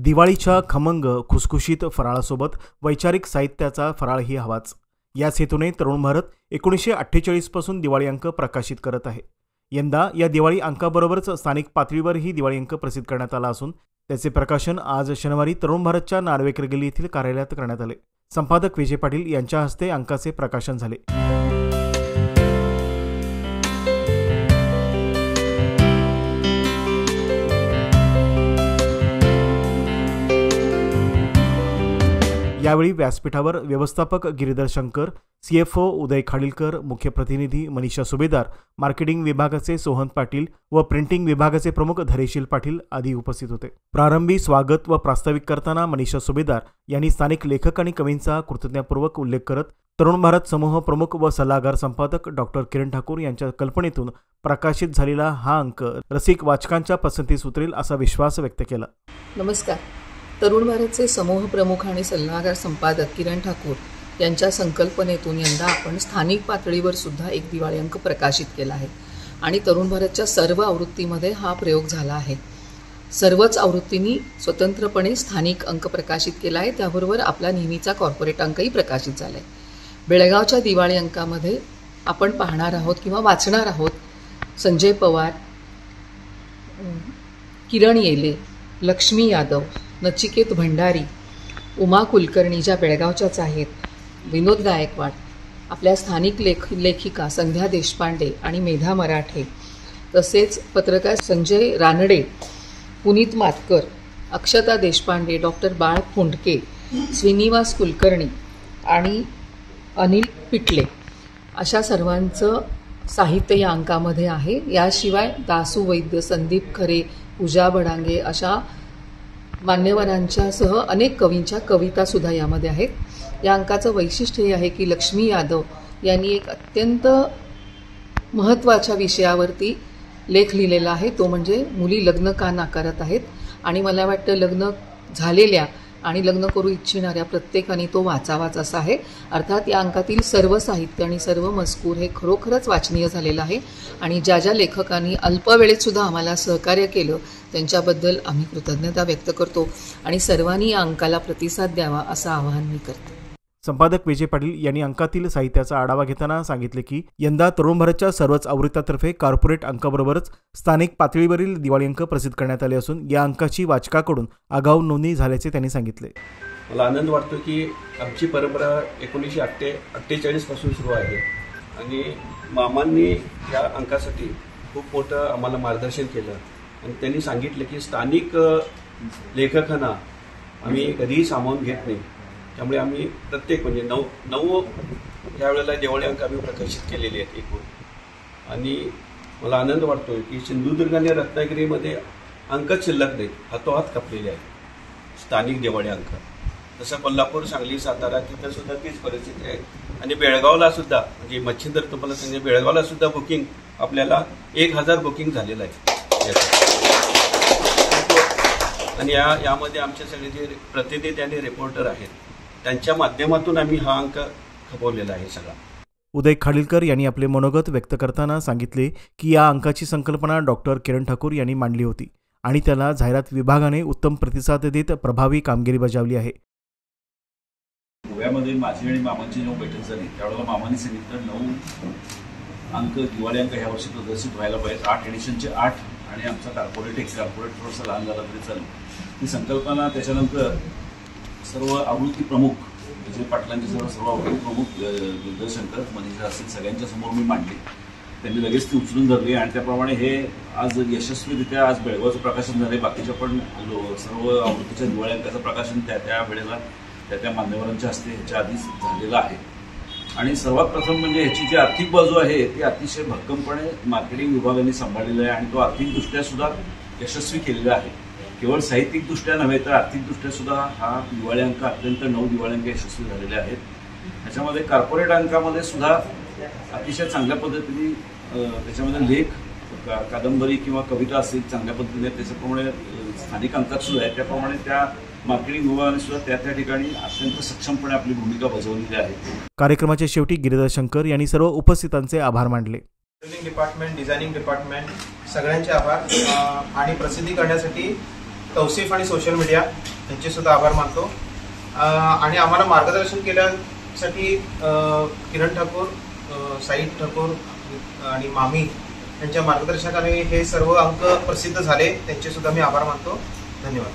दिवाळीच्या खमंग खुसखुशीत फराळासोबत वैचारिक साहित्याचा फराळही हवाच। याच हेतूने तरुण भारत 1948 पासून दिवाळी अंक प्रकाशित करत आहे। यंदा या दिवाळी अंकाबरोबरच स्थानिक पातळीवरही दिवाळी अंक प्रसिद्ध करण्यात आला असून त्याचे प्रकाशन आज शनिवारी तरुण भारतच्या नार्वेकर गल्ली येथील कार्यालयात करण्यात आले। संपादक विजय पाटील यांच्या हस्ते अंकाचे प्रकाशन झाले। यावेळी व्यासपीठावर व्यवस्थापक गिरीधर शंकर, सीएफओ उदय खाडीलकर, मुख्य प्रतिनिधी मनीषा सुभेदार, मार्केटिंग विभागाचे सोहन पाटील व प्रिंटिंग विभागाचे प्रमुख धैर्यशील पाटील आदी उपस्थित होते। प्रारंभी स्वागत व प्रास्ताविक करताना मनीषा सुभेदार यांनी स्थानिक लेखक आणि कवींचा कृतज्ञतापूर्वक उल्लेख करत तरुण भारत समूह प्रमुख व सल्लागार संपादक डॉक्टर किरण ठाकूर यांच्या कल्पनेतून प्रकाशित झालेला हा अंक रसिक वाचकांच्या पसंतीस उतरेल असा विश्वास व्यक्त केला। नमस्कार। तरुण भारतचे समूह प्रमुख आणि सल्लागार संपादक किरण ठाकूर यांच्या संकल्पनेतून यंदा आपण स्थानिक पातळीवर सुद्धा एक दिवाळी अंक प्रकाशित केला आहे आणि तरुण भारतच्या सर्व आवृत्तीमध्ये हा प्रयोग झाला आहे। सर्वच आवृत्तींनी स्वतंत्रपणे स्थानिक अंक प्रकाशित केला आहे, त्याबरोबर आपला नेहमीचा कॉर्पोरेट अंकही प्रकाशित झाला आहे। बेळगावच्या दिवाळी अंकामध्ये आपण पाहणार आहोत किंवा वाचणार आहोत संजय पवार, किरण येले, लक्ष्मी यादव, नचिकेत भंडारी, उमा कुलकर्णी ज्या बेळगावच्याच आहेत, विनोद गायकवाड, आपल्या स्थानिक लेखिका संध्या देशपांडे आणि मेधा मराठे, तसेच पत्रकार संजय रानडे, पुनीत मातकर, अक्षता देशपांडे, डॉक्टर बाळ फोंडके, श्रीनिवास कुलकर्णी आणि अनिल पिटले अशा सर्वांचं साहित्य या अंकामध्ये आहे। याशिवाय दासू वैद्य, संदीप खरे, पूजा बडांगे अशा मान्यवरांच्या सह अनेक कवींच्या कवितासुद्धा यामध्ये आहेत। या अंकाचं वैशिष्ट्य हे आहे की लक्ष्मी यादव यांनी एक अत्यंत महत्त्वाच्या विषयावरती लेख लिहिलेला आहे, तो म्हणजे मुली लग्न का नाकारत आहेत। आणि मला वाटतं लग्न झालेल्या आणि लग्न करू इच्छिणाऱ्या प्रत्येकाने तो वाचावाच असा आहे। अर्थात या अंकातील सर्व साहित्य आणि सर्व मजकूर हे खरोखरच वाचनीय झालेलं आहे आणि ज्या ज्या लेखकांनी अल्पवेळेतसुद्धा आम्हाला सहकार्य केलं त्यांच्याबद्दल आम्ही कृतज्ञता व्यक्त करतो आणि सर्वांनी या अंकाला प्रतिसाद द्यावा असं आवाहन मी करते। संपादक विजय पाटील यांनी अंकातील साहित्याचा आढावा घेताना सांगितले की यंदा तरुण भारतच्या सर्वच आवृत्त्यांतर्फे कॉर्पोरेट अंकाबरोबरच स्थानिक पातळीवरील दिवाळी अंक प्रसिद्ध करण्यात आले असून या अंकाची वाचकाकडून आगाऊ नोंदणी झाल्याचे त्यांनी सांगितले। मला आनंद वाटतो की आमची परंपरा 1948 पासून सुरू आहे आणि मामांनी या अंकासाठी खूप मोठं आम्हाला मार्गदर्शन केलं आणि त्यांनी सांगितलं की स्थानिक लेखकांना आम्ही कधीही सामावून घेत नाही, त्यामुळे आम्ही प्रत्येक म्हणजे नऊ यावेळेला दिवाळी अंक आम्ही प्रकाशित केलेले आहेत एकूण। आणि मला आनंद वाटतोय की सिंधुदुर्ग आणि रत्नागिरीमध्ये अंकच शिल्लक नाहीत, हातोहात कापलेले आहेत स्थानिक दिवाळी अंक। जसं कोल्हापूर, सांगली, सातारा तिथं सुद्धा तीच परिस्थिती आहे आणि बेळगावला सुद्धा म्हणजे मच्छिंद्र तुम्हाला सांगितलं बेळगावला सुद्धा बुकिंग आपल्याला 1000 बुकिंग झालेलं आहे आणि यामध्ये आमचे सगळे जे प्रतिनिधी आणि रिपोर्टर आहेत त्यांच्या माध्यमातून आम्ही हा अंक खपवलेला आहे सगळा। उदय खाडीलकर यांनी आपले मनोगत व्यक्त करताना सांगितले की या अंकाची संकल्पना डॉक्टर किरण ठाकूर यांनी मांडली होती आणि त्याला जाहिरात विभागाने उत्तम प्रतिसाद देत प्रभावी कामगिरी बजावली आहे। गोव्यामध्ये माझी आणि मामांची जेव्हा बैठक झाली त्यावेळेला मामांनी सांगितलं 9 अंक दिवाळी अंक ह्या वर्षी प्रदर्शित व्हायला पाहिजेत, 8 एडिशनचे 8 आणि आमचा कॉर्पोरेट थोडंसं लहान झाला तरी चालेल ही संकल्पना। त्याच्यानंतर सर्व आवृत्ती प्रमुख विजय पाटलांचे सर्व आवृत्ती प्रमुख गिरीधर शंकर, मनीषा असतील सगळ्यांच्या समोर मी मांडली, त्यांनी लगेच ती उचलून धरली आणि त्याप्रमाणे हे आज यशस्वीरित्या आज बेळगावचं प्रकाशन झाले। बाकीच्या पण सर्व आवृत्तीच्या दिवाळी अंकाचं प्रकाशन त्या वेळेला त्या मान्यवरांच्या हस्ते ह्याच्या आधीच झालेलं आहे। आणि सर्वात प्रथम म्हणजे ह्याची जी आर्थिक बाजू आहे ती अतिशय भक्कमपणे मार्केटिंग विभागाने सांभाळलेलं आहे आणि तो आर्थिकदृष्ट्या सुद्धा यशस्वी केलेला आहे। केवळ साहित्यिकदृष्ट्या नव्हे तर आर्थिकदृष्ट्या सुद्धा हा दिवाळी अंक अत्यंत 9 दिवाळी अंक यशस्वी झालेले आहेत। त्याच्यामध्ये कॉर्पोरेट अंकामध्ये सुद्धा अतिशय चांगल्या पद्धतीने त्याच्यामध्ये लेख, कादंबरी किंवा कविता असतील चांगल्या पद्धतीने, त्याच्याप्रमाणे स्थानिक अंकात सुद्धा आहे त्याप्रमाणे त्या मार्केटिंग विभागाने सुद्धा त्या ठिकाणी अत्यंत सक्षमपणे आपली भूमिका बजावलेली आहे। कार्यक्रमाच्या शेवटी गिरीधर शंकर यांनी सर्व उपस्थितांचे आभार मानले। डिपार्टमेंट, डिझायनिंग डिपार्टमेंट सगळ्यांचे आभार आणि प्रसिद्धी करण्यासाठी तौसिफ आणि सोशल मीडिया त्यांचे सुद्धा आभार मानतो. आणि आम्हाला मार्गदर्शन केल्यासाठी किरण ठाकूर, साईद ठाकूर आणि मामी यांच्या मार्गदर्शनाने हे सर्व अंक प्रसिद्ध झाले. त्यांचे सुद्धा मी आभार मानतो. धन्यवाद.